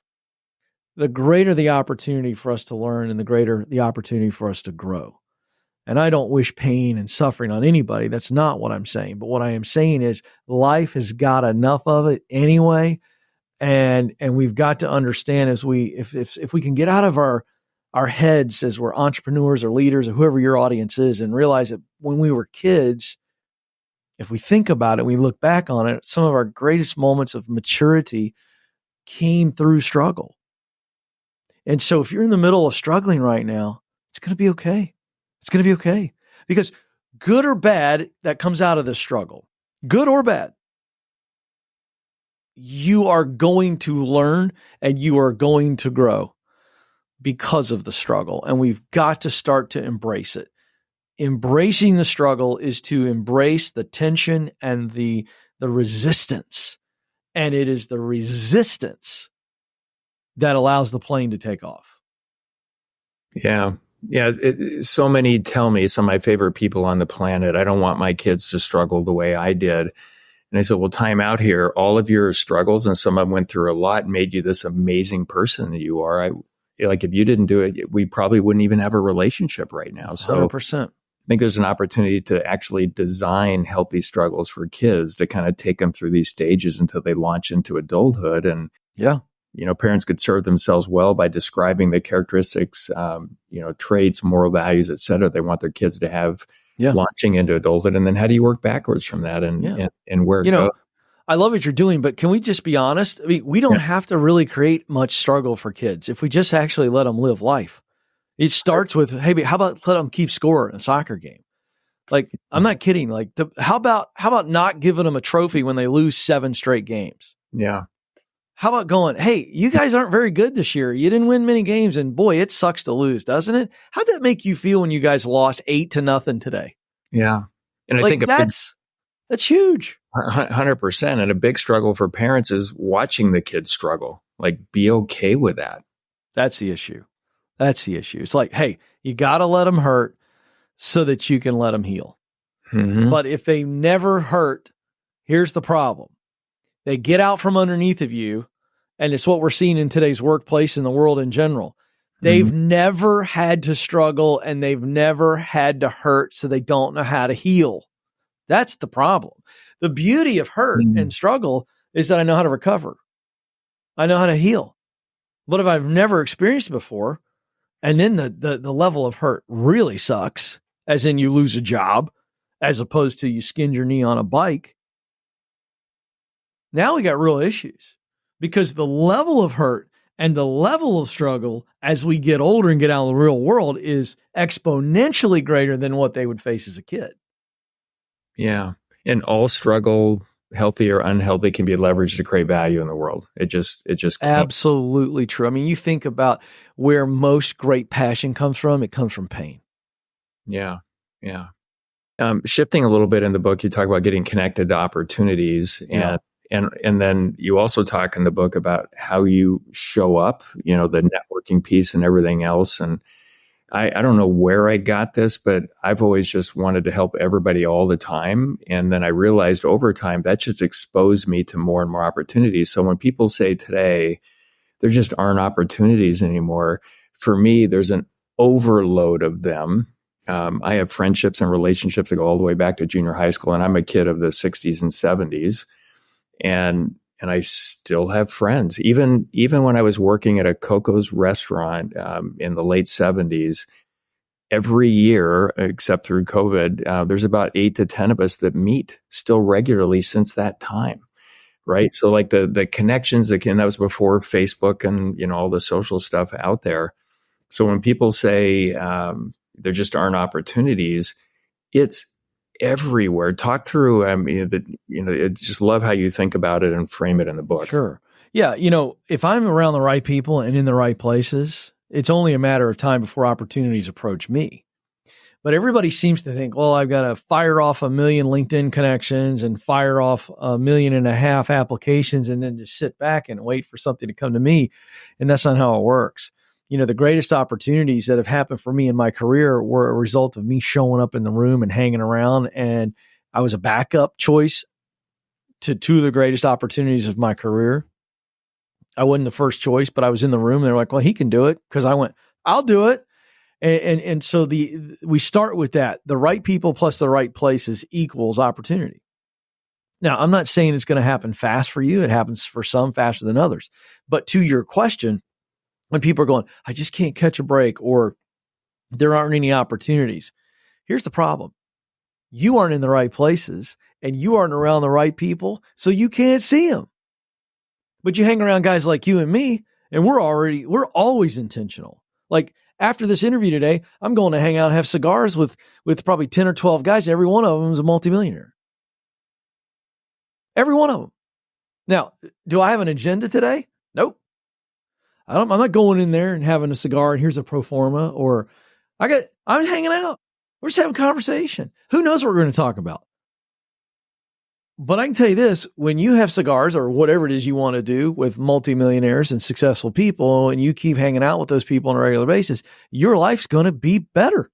the greater the opportunity for us to learn and the greater the opportunity for us to grow. And I don't wish pain and suffering on anybody. That's not what I'm saying. But what I am saying is life has got enough of it anyway. And we've got to understand if we can get out of our heads as we're entrepreneurs or leaders or whoever your audience is and realize that when we were kids, if we think about it, we look back on it, some of our greatest moments of maturity came through struggle. And so if you're in the middle of struggling right now, it's going to be okay. It's going to be okay. Because good or bad that comes out of this struggle, good or bad, you are going to learn and you are going to grow because of the struggle. And we've got to start to embrace it. embracing the struggle is to embrace the tension and the resistance. And it is the resistance that allows the plane to take off. Yeah. Yeah. So many tell me, some of my favorite people on the planet, I don't want my kids to struggle the way I did. And I said, well, time out here. All of your struggles, and some of them went through a lot, made you this amazing person that you are. Like if you didn't do it, we probably wouldn't even have a relationship right now. So 100%. I think there's an opportunity to actually design healthy struggles for kids to kind of take them through these stages until they launch into adulthood. And yeah, parents could serve themselves well by describing the characteristics, traits, moral values, et cetera, they want their kids to have launching into adulthood. And then how do you work backwards from that and where it goes? I love what you're doing, but can we just be honest? I mean, we don't have to really create much struggle for kids if we just actually let them live life. It starts with, hey, how about let them keep score in a soccer game? Like, I'm not kidding. Like, how about not giving them a trophy when they lose 7 straight games? Yeah. How about going, hey, you guys aren't very good this year. You didn't win many games, and boy, it sucks to lose, doesn't it? How'd that make you feel when you guys lost 8-0 today? Yeah. And I like, think that's huge. 100%. And a big struggle for parents is watching the kids struggle. Like, be okay with that. That's the issue. It's like, hey, you got to let them hurt so that you can let them heal. Mm-hmm. But if they never hurt, here's the problem. They get out from underneath of you, and it's what we're seeing in today's workplace and the world in general. They've never had to struggle, and they've never had to hurt, so they don't know how to heal. That's the problem. The beauty of hurt and struggle is that I know how to recover. I know how to heal. But if I've never experienced it before, and then the level of hurt really sucks, as in you lose a job, as opposed to you skinned your knee on a bike, now we got real issues, because the level of hurt and the level of struggle as we get older and get out of the real world is exponentially greater than what they would face as a kid. Yeah. And all struggle, healthy or unhealthy, can be leveraged to create value in the world. It just can't. Absolutely true. I mean, you think about where most great passion comes from, it comes from pain. Yeah. Yeah. Shifting a little bit in the book, you talk about getting connected to opportunities, and then you also talk in the book about how you show up, the networking piece and everything else. And I don't know where I got this, but I've always just wanted to help everybody all the time. And then I realized over time that just exposed me to more and more opportunities. So when people say today, there just aren't opportunities anymore, for me, there's an overload of them. I have friendships and relationships that go all the way back to junior high school, and I'm a kid of the 60s and 70s. And I still have friends. Even when I was working at a Coco's restaurant in the late 70s, every year, except through COVID, there's about 8 to 10 of us that meet still regularly since that time, right? So like the connections, and that was before Facebook and all the social stuff out there. So when people say there just aren't opportunities, it's everywhere. Talk through, I just love how you think about it and frame it in the book. Sure. Yeah. If I'm around the right people and in the right places, it's only a matter of time before opportunities approach me. But everybody seems to think, well, I've got to fire off 1 million LinkedIn connections and fire off 1.5 million applications and then just sit back and wait for something to come to me. And that's not how it works. The greatest opportunities that have happened for me in my career were a result of me showing up in the room and hanging around. And I was a backup choice to 2 of the greatest opportunities of my career. I wasn't the first choice, but I was in the room and they're like, well, he can do it. Because I went, I'll do it. And so we start with that. The right people plus the right places equals opportunity. Now, I'm not saying it's going to happen fast for you. It happens for some faster than others. But to your question, when people are going, I just can't catch a break, or there aren't any opportunities. Here's the problem. You aren't in the right places and you aren't around the right people, so you can't see them. But you hang around guys like you and me, and we're always intentional. Like after this interview today, I'm going to hang out and have cigars with probably 10 or 12 guys. Every one of them is a multimillionaire. Every one of them. Now, do I have an agenda today? Nope. I'm not going in there and having a cigar and here's a pro forma, or I'm hanging out. We're just having a conversation. Who knows what we're going to talk about? But I can tell you this, when you have cigars or whatever it is you want to do with multimillionaires and successful people, and you keep hanging out with those people on a regular basis, your life's going to be better.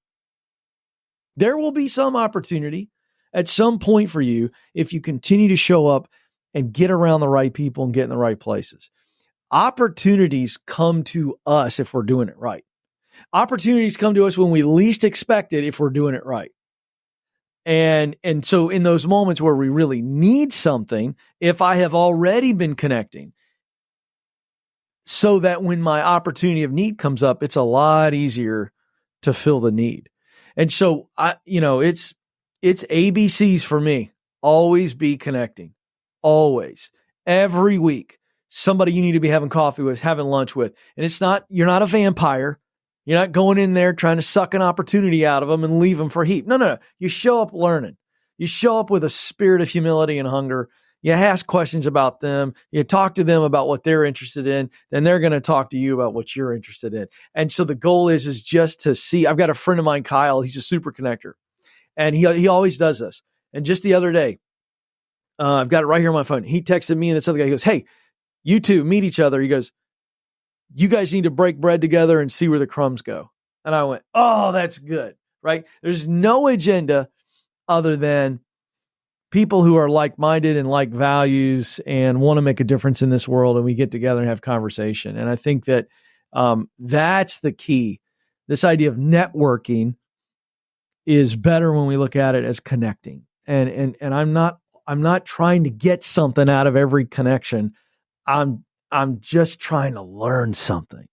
There will be some opportunity at some point for you if you continue to show up and get around the right people and get in the right places. Opportunities come to us if we're doing it right. Opportunities come to us when we least expect it if we're doing it right. And so in those moments where we really need something, if I have already been connecting, so that when my opportunity of need comes up, it's a lot easier to fill the need. And so it's ABCs for me. Always be connecting. Always. Every week. Somebody you need to be having coffee with, having lunch with. And you're not a vampire. You're not going in there trying to suck an opportunity out of them and leave them for heap. No. You show up learning. You show up with a spirit of humility and hunger. You ask questions about them. You talk to them about what they're interested in. Then they're going to talk to you about what you're interested in. And so the goal is just to see. I've got a friend of mine, Kyle. He's a super connector. And he always does this. And just the other day, I've got it right here on my phone. He texted me and this other guy. He goes, "Hey, you two meet each other." He goes, "You guys need to break bread together and see where the crumbs go." And I went, "Oh, that's good," right? There's no agenda other than people who are like-minded and like values and want to make a difference in this world. And we get together and have conversation. And I think that that's the key. This idea of networking is better when we look at it as connecting. And I'm not trying to get something out of every connection. I'm just trying to learn something,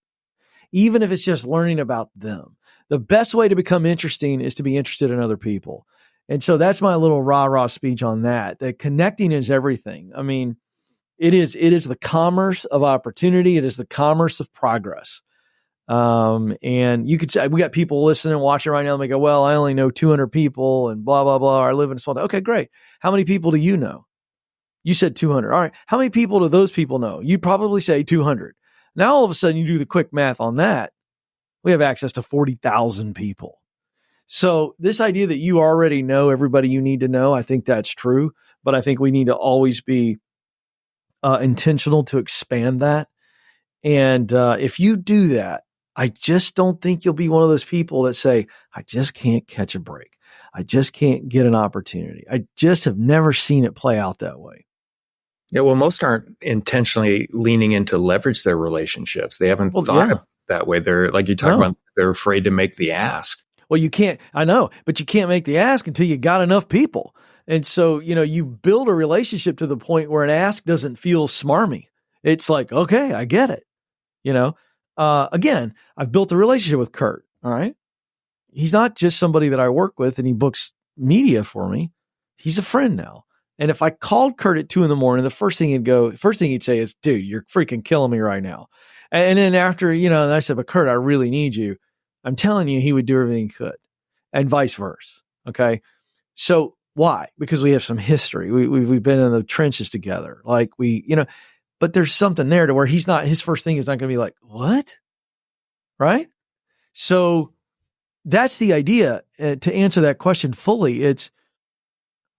even if it's just learning about them. The best way to become interesting is to be interested in other people. And so that's my little rah-rah speech on that. That connecting is everything. I mean, it is the commerce of opportunity. It is the commerce of progress. And you could say, we got people listening and watching right now. And they go, "Well, I only know 200 people and blah, blah, blah. I live in a small town." Okay, great. How many people do you know? You said 200. All right. How many people do those people know? You'd probably say 200. Now, all of a sudden, you do the quick math on that. We have access to 40,000 people. So this idea that you already know everybody you need to know, I think that's true. But I think we need to always be intentional to expand that. And if you do that, I just don't think you'll be one of those people that say, "I just can't catch a break. I just can't get an opportunity." I just have never seen it play out that way. Yeah, well, most aren't intentionally leaning in to leverage their relationships. They haven't thought of that way. They're, like you talk about, they're afraid to make the ask. Well, you can't, I know, but you can't make the ask until you got enough people. And so, you build a relationship to the point where an ask doesn't feel smarmy. It's like, okay, I get it. Again, I've built a relationship with Kurt. All right. He's not just somebody that I work with and he books media for me. He's a friend now. And if I called Kurt at 2 a.m, the first thing he'd say is, "Dude, you're freaking killing me right now." And then after, and I said, "But Kurt, I really need you." I'm telling you, he would do everything he could, and vice versa. Okay. So why? Because we have some history. We've been in the trenches together. Like but there's something there to where his first thing is not going to be like, "What?" Right. So that's the idea. To answer that question fully,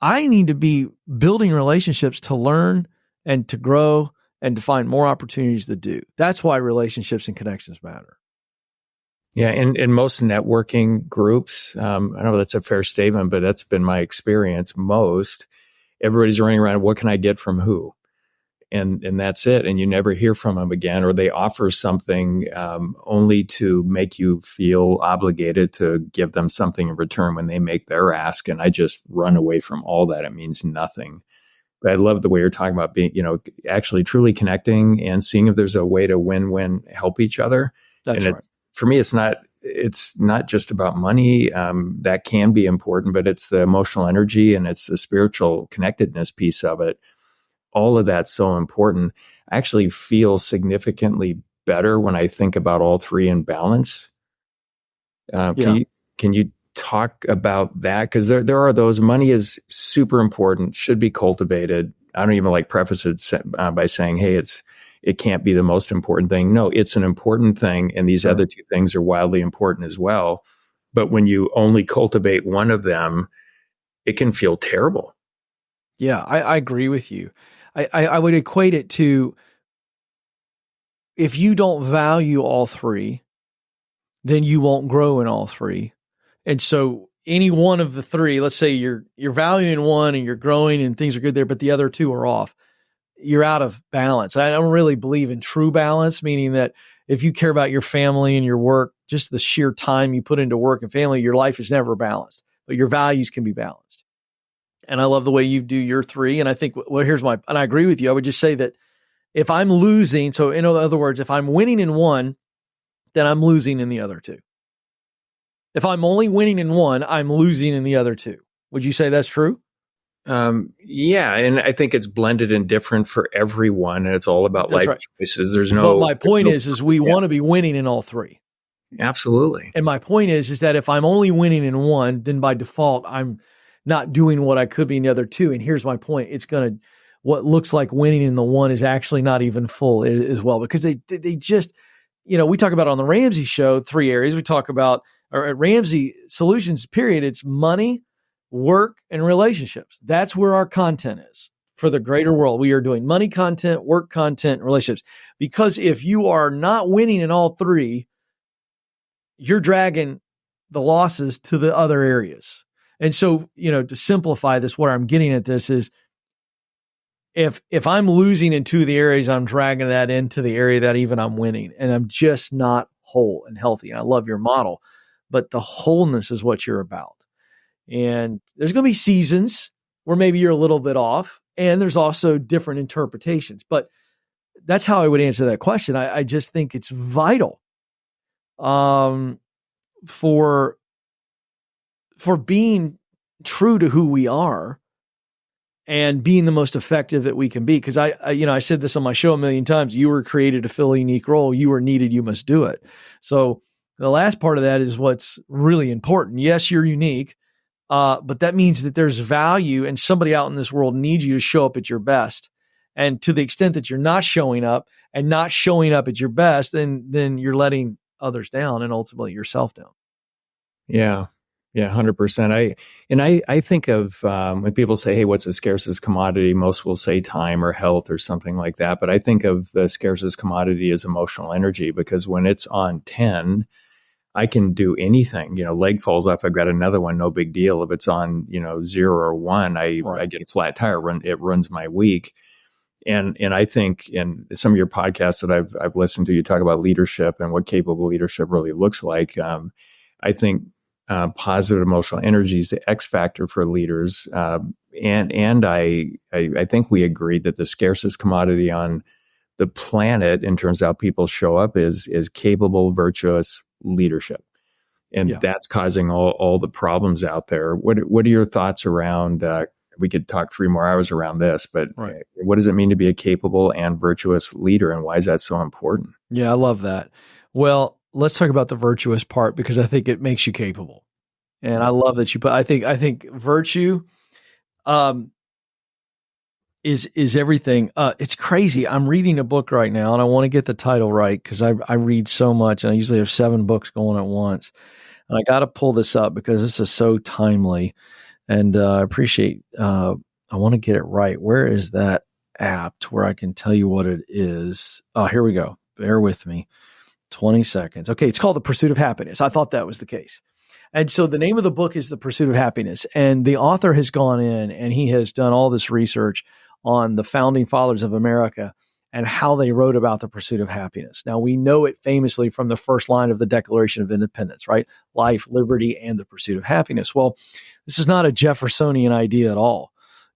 I need to be building relationships to learn and to grow and to find more opportunities to do. That's why relationships and connections matter. Yeah. In most networking groups, I know that's a fair statement, but that's been my experience. Everybody's running around, what can I get from who? And that's it. And you never hear from them again, or they offer something only to make you feel obligated to give them something in return when they make their ask. And I just run away from all that. It means nothing. But I love the way you're talking about being, actually truly connecting and seeing if there's a way to win-win, help each other. That's right. For me, it's not just about money. That can be important, but it's the emotional energy and it's the spiritual connectedness piece of it. All of that's so important. I actually feel significantly better when I think about all three in balance. Can you talk about that? Because there are those, money is super important, should be cultivated. I don't even like preface it by saying, "Hey, it can't be the most important thing." No, it's an important thing. And these other two things are wildly important as well. But when you only cultivate one of them, it can feel terrible. Yeah, I agree with you. I would equate it to, if you don't value all three, then you won't grow in all three. And so any one of the three, let's say you're valuing one and you're growing and things are good there, but the other two are off, you're out of balance. I don't really believe in true balance, meaning that if you care about your family and your work, just the sheer time you put into work and family, your life is never balanced, but your values can be balanced. And I love the way you do your three. And I think, well, and I agree with you. I would just say that if I'm losing, so in other words, if I'm winning in one, then I'm losing in the other two. If I'm only winning in one, I'm losing in the other two. Would you say that's true? Yeah. And I think it's blended and different for everyone. And it's all about That's life right. choices. But my point is we want to be winning in all three. Absolutely. And my point is that if I'm only winning in one, then by default, I'm not doing what I could be in the other two. And here's my point. What looks like winning in the one is actually not even full as well, because they just, we talk about on the Ramsey show, 3 areas. We talk about, or at Ramsey Solutions, period. It's money, work, and relationships. That's where our content is for the greater world. We are doing money content, work content, and relationships. Because if you are not winning in all three, you're dragging the losses to the other areas. And so, to simplify this, what I'm getting at this is, if I'm losing in two of the areas, I'm dragging that into the area that even I'm winning, and I'm just not whole and healthy. And I love your model, but the wholeness is what you're about. And there's going to be seasons where maybe you're a little bit off, and there's also different interpretations. But that's how I would answer that question. I just think it's vital for being true to who we are and being the most effective that we can be. Because I said this on my show a million times. You were created to fill a unique role. You are needed. You must do it. So the last part of that is what's really important. Yes, you're unique, but that means that there's value, and somebody out in this world needs you to show up at your best. And to the extent that you're not showing up at your best, then you're letting others down and ultimately yourself down. Yeah. Yeah, 100%. I think of when people say, hey, what's the scarcest commodity? Most will say time or health or something like that. But I think of the scarcest commodity as emotional energy, because when it's on 10, I can do anything. Leg falls off, I've got another one, no big deal. If it's on, 0 or 1, I get a flat tire, it runs my week. And I think in some of your podcasts that I've listened to, you talk about leadership and what capable leadership really looks like. I think positive emotional energy is the X factor for leaders. And I think we agreed that the scarcest commodity on the planet in terms of how people show up is capable, virtuous leadership. And that's causing all the problems out there. What are your thoughts around, we could talk 3 more hours around this, but What does it mean to be a capable and virtuous leader, and why is that so important? Yeah, I love that. Well, let's talk about the virtuous part, because I think it makes you capable. And I love that you put, I think virtue is everything. It's crazy. I'm reading a book right now, and I want to get the title right, because I read so much, and I usually have 7 books going at once. And I got to pull this up because this is so timely. And I appreciate, I want to get it right. Where is that app to where I can tell you what it is? Oh, here we go. Bear with me. 20 seconds. Okay. It's called The Pursuit of Happiness. I thought that was the case. And so the name of the book is The Pursuit of Happiness. And the author has gone in and he has done all this research on the founding fathers of America and how they wrote about the pursuit of happiness. Now, we know it famously from the first line of the Declaration of Independence, right? Life, liberty, and the pursuit of happiness. Well, this is not a Jeffersonian idea at all,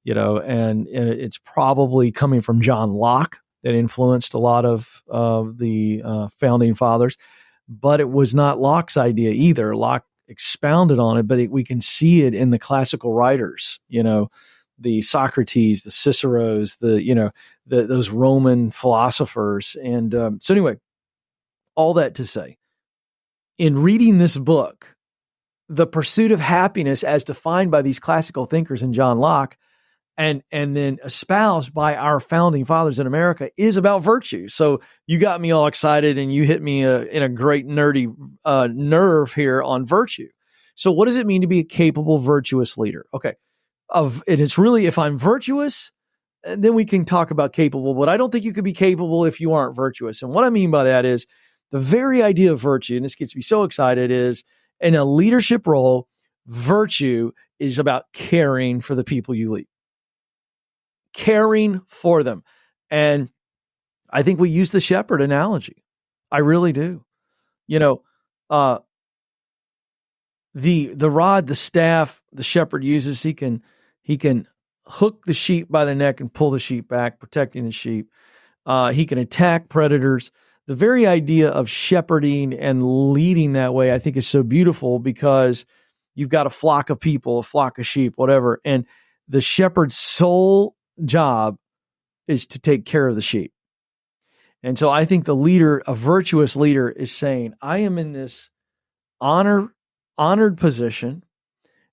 and it's probably coming from John Locke, that influenced a lot of the founding fathers, but it was not Locke's idea either. Locke expounded on it, but we can see it in the classical writers, the Socrates, the Ciceros, those Roman philosophers. And so anyway, all that to say, in reading this book, The Pursuit of Happiness as defined by these classical thinkers in John Locke, and then espoused by our founding fathers in America, is about virtue. So you got me all excited, and you hit me in a great nerdy nerve here on virtue. So what does it mean to be a capable, virtuous leader? Okay. And it's really, if I'm virtuous, then we can talk about capable, but I don't think you could be capable if you aren't virtuous. And what I mean by that is the very idea of virtue, and this gets me so excited, is in a leadership role, virtue is about caring for the people you lead, caring for them. And I think we use the shepherd analogy. I really do. You know, the rod, the staff, the shepherd uses, he can hook the sheep by the neck and pull the sheep back, protecting the sheep. He can attack predators. The very idea of shepherding and leading that way, I think, is so beautiful, because you've got a flock of people, a flock of sheep, whatever. And the shepherd's sole job is to take care of the sheep. And so I think the leader, a virtuous leader, is saying, I am in this honored position,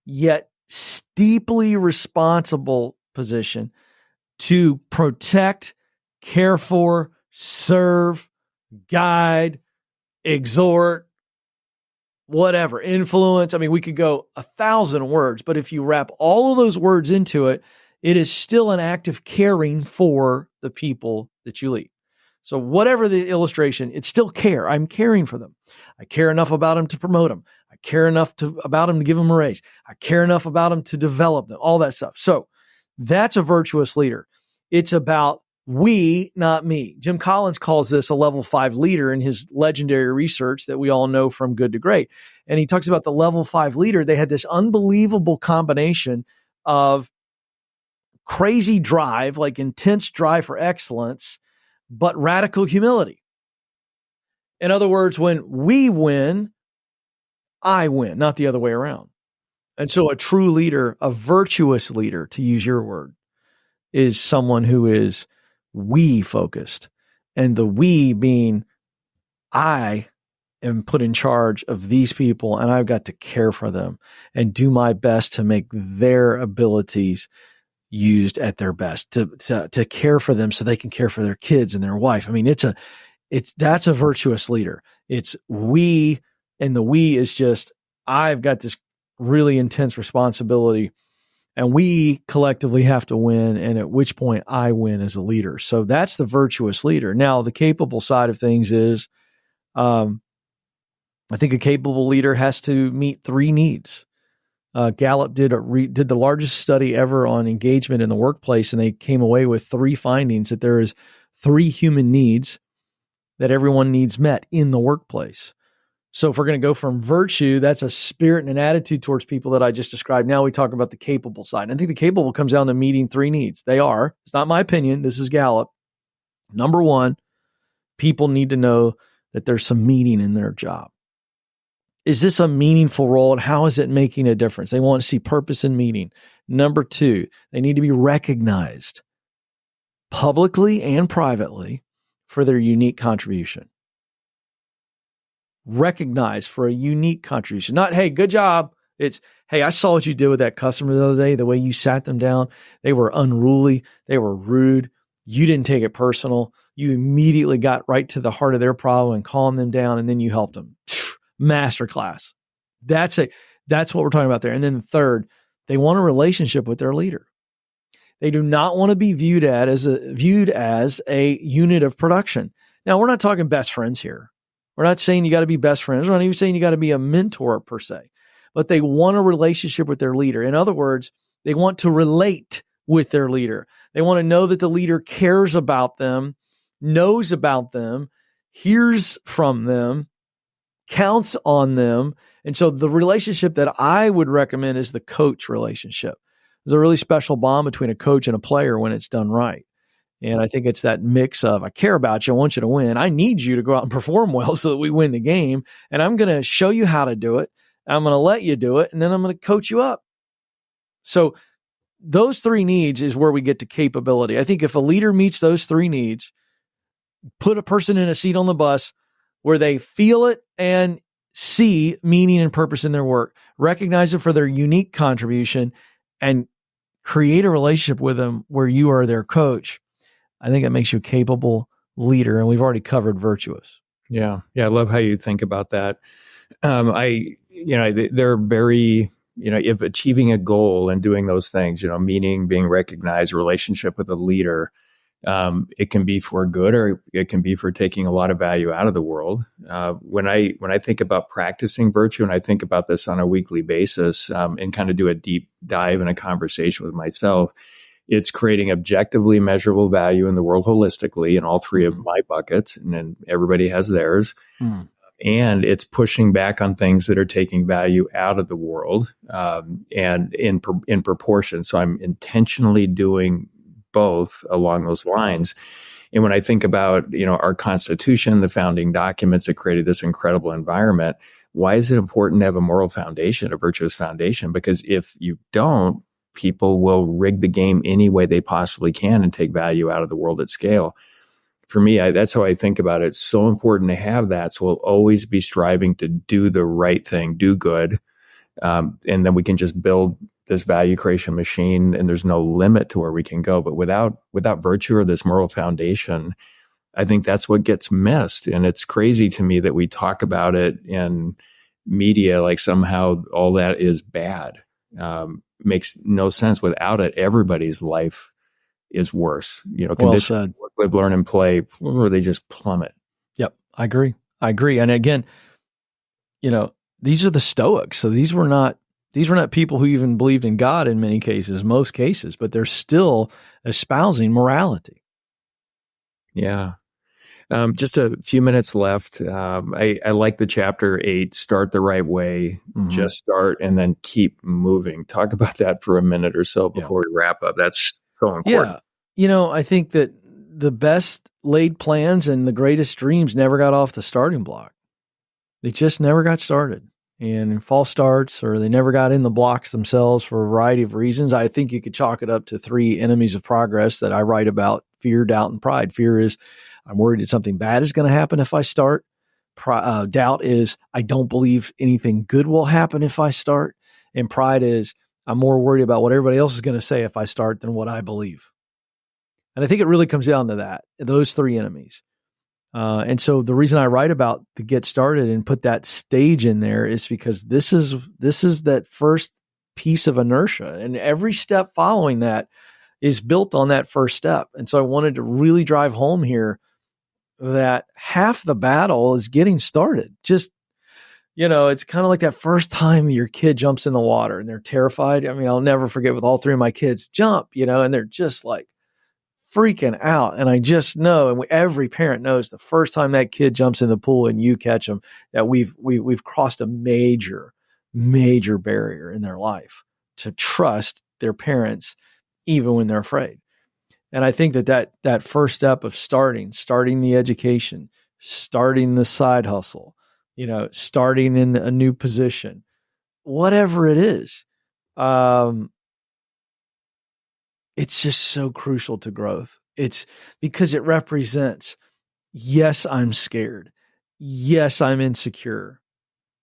yet steeply responsible position to protect, care for, serve, guide, exhort, whatever, influence. I mean, we could go 1,000 words, but if you wrap all of those words into it, it is still an act of caring for the people that you lead. So whatever the illustration, it's still care. I'm caring for them. I care enough about them to promote them. I care enough about them to give them a raise. I care enough about them to develop them, all that stuff. So that's a virtuous leader. It's about we, not me. Jim Collins calls this a level 5 leader in his legendary research that we all know from Good to Great. And he talks about the level 5 leader. They had this unbelievable combination of crazy drive, like intense drive for excellence, but radical humility. In other words, when we win, I win, not the other way around. And so a true leader, a virtuous leader, to use your word, is someone who is we focused. And the we being, I am put in charge of these people, and I've got to care for them and do my best to make their abilities used at their best, to care for them so they can care for their kids and their wife. I mean, that's a virtuous leader. It's we, and the we is just, I've got this really intense responsibility, and we collectively have to win, and at which point I win as a leader. So that's the virtuous leader. Now, the capable side of things is, I think a capable leader has to meet 3 needs. Gallup did the largest study ever on engagement in the workplace, and they came away with 3 findings: that there is 3 human needs that everyone needs met in the workplace. So if we're going to go from virtue, that's a spirit and an attitude towards people that I just described. Now we talk about the capable side. And I think the capable comes down to meeting 3 needs. They are, it's not my opinion, this is Gallup. Number 1, people need to know that there's some meaning in their job. Is this a meaningful role, and how is it making a difference? They want to see purpose and meaning. Number 2, they need to be recognized publicly and privately for their unique contribution. Recognized for a unique contribution. Not, hey, good job. It's, hey, I saw what you did with that customer the other day, the way you sat them down. They were unruly. They were rude. You didn't take it personal. You immediately got right to the heart of their problem and calmed them down, and then you helped them. Masterclass. That's what we're talking about there. And then the third, they want a relationship with their leader. They do not want to be viewed as a unit of production. Now, we're not talking best friends here. We're not saying you got to be best friends. We're not even saying you got to be a mentor per se, but they want a relationship with their leader. In other words, they want to relate with their leader. They want to know that the leader cares about them, knows about them, hears from them, counts on them. And so the relationship that I would recommend is the coach relationship. There's a really special bond between a coach and a player when it's done right. And I think it's that mix of, I care about you, I want you to win. I need you to go out and perform well so that we win the game. And I'm going to show you how to do it. I'm going to let you do it. And then I'm going to coach you up. So those 3 needs is where we get to capability. I think if a leader meets those 3 needs, put a person in a seat on the bus where they feel it and see meaning and purpose in their work, recognize it for their unique contribution, and create a relationship with them where you are their coach, I think it makes you a capable leader. And we've already covered virtuous. Yeah. I love how you think about that. they're very, if achieving a goal and doing those things, meaning, being recognized, relationship with a leader, it can be for good or it can be for taking a lot of value out of the world. When I think about practicing virtue, and I think about this on a weekly basis, and kind of do a deep dive in a conversation with myself, it's creating objectively measurable value in the world holistically in all three of my buckets, and then everybody has theirs. And it's pushing back on things that are taking value out of the world, and in proportion. So I'm intentionally doing both along those lines. And when I think about, our Constitution, the founding documents that created this incredible environment, why is it important to have a moral foundation, a virtuous foundation? Because if you don't, people will rig the game any way they possibly can and take value out of the world at scale. For me, that's how I think about it. It's so important to have that. So we'll always be striving to do the right thing, do good. And then we can just build this value creation machine, and there's no limit to where we can go. But without virtue or this moral foundation, I think that's what gets missed. And it's crazy to me that we talk about it in media like somehow all that is bad. Makes no sense. Without it, everybody's life is worse. Conditions, work, live, learn, and play, or they just plummet. Yep, I agree. And again, these are the Stoics. So these were not people who even believed in God in many cases, most cases, but they're still espousing morality. Yeah. Just a few minutes left. I like the chapter 8, start the right way, just start and then keep moving. Talk about that for a minute or so before we wrap up. That's so important. Yeah. I think that the best laid plans and the greatest dreams never got off the starting block. They just never got started. And false starts, or they never got in the blocks themselves for a variety of reasons. I think you could chalk it up to 3 enemies of progress that I write about: fear, doubt, and pride. Fear is, I'm worried that something bad is going to happen if I start. Doubt is, I don't believe anything good will happen if I start. And pride is, I'm more worried about what everybody else is going to say if I start than what I believe. And I think it really comes down to those 3 enemies. And so the reason I write about to get started and put that stage in there is because this is that first piece of inertia, and every step following that is built on that first step. And so I wanted to really drive home here that half the battle is getting started. Just, it's kind of like that first time your kid jumps in the water and they're terrified. I mean, I'll never forget with all 3 of my kids jump, and they're just like freaking out. And I just know, and every parent knows, the first time that kid jumps in the pool and you catch them, that we've crossed a major barrier in their life to trust their parents, even when they're afraid. And I think that first step of starting the education, starting the side hustle, starting in a new position, whatever it is, it's just so crucial to growth. It's because it represents, yes, I'm scared. Yes, I'm insecure.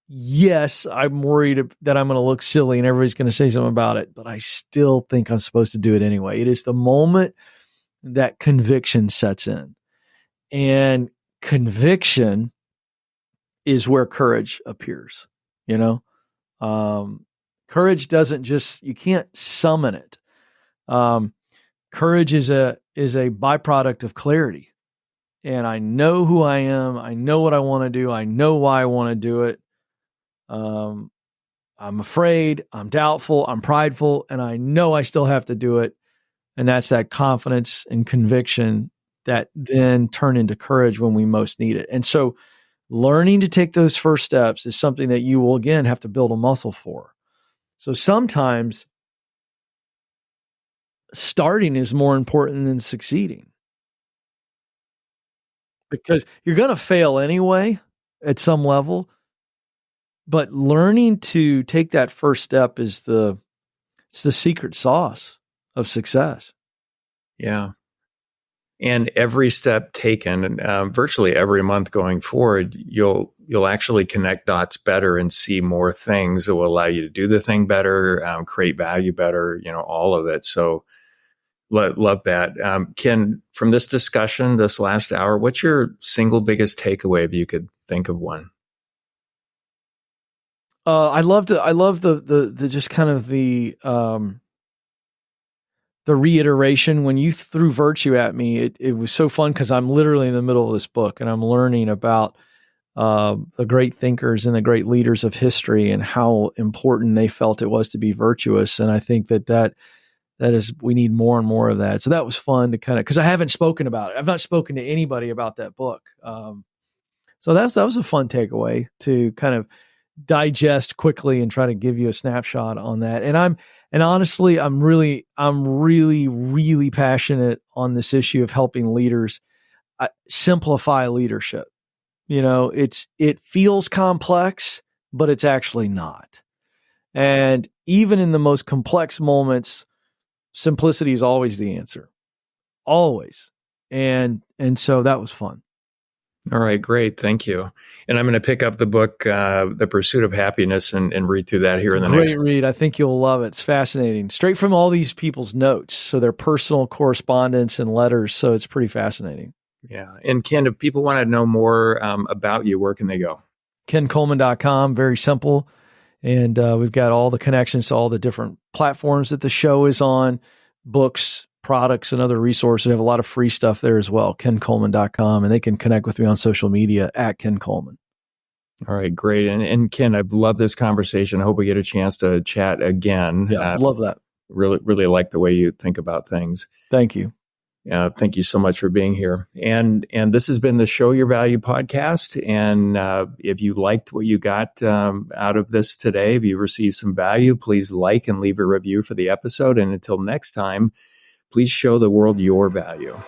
Yes, I'm worried that I'm going to look silly and everybody's going to say something about it, but I still think I'm supposed to do it anyway. It is the moment that conviction sets in. And conviction is where courage appears. Courage doesn't just, you can't summon it. Courage is a byproduct of clarity. And I know who I am. I know what I want to do. I know why I want to do it. I'm afraid, I'm doubtful, I'm prideful, and I know I still have to do it. And that's that confidence and conviction that then turn into courage when we most need it. And so learning to take those first steps is something that you will, again, have to build a muscle for. So sometimes starting is more important than succeeding, because you're going to fail anyway at some level. But learning to take that first step is the secret sauce of success. Yeah. And every step taken, virtually every month going forward, you'll actually connect dots better and see more things that will allow you to do the thing better, create value better, all of it. So love that. Ken, from this discussion, this last hour, what's your single biggest takeaway if you could think of one? I love the just kind of the reiteration when you threw virtue at me. It was so fun because I'm literally in the middle of this book and I'm learning about the great thinkers and the great leaders of history and how important they felt it was to be virtuous. And I think that is, we need more and more of that. So that was fun to kind of, because I haven't spoken about it. I've not spoken to anybody about that book. So that was a fun takeaway to kind of digest quickly and try to give you a snapshot on that. And honestly, I'm really, really passionate on this issue of helping leaders simplify leadership. It feels complex, but it's actually not. And even in the most complex moments, simplicity is always the answer. Always. And so that was fun. All right, great. Thank you. And I'm going to pick up the book, The Pursuit of Happiness, and read through that here in the next. Great read. I think you'll love it. It's fascinating. Straight from all these people's notes. So their personal correspondence and letters. So it's pretty fascinating. Yeah. And Ken, if people want to know more about you, where can they go? KenColeman.com. Very simple. And we've got all the connections to all the different platforms that the show is on, books, products, and other resources. We have a lot of free stuff there as well, KenColeman.com. And they can connect with me on social media at Ken Coleman. All right, great. And Ken, I've loved this conversation. I hope we get a chance to chat again. Yeah, love that. Really, really like the way you think about things. Thank you. Thank you so much for being here. And this has been the Show Your Value podcast. And if you liked what you got out of this today, if you received some value, please like and leave a review for the episode. And until next time, please show the world your value.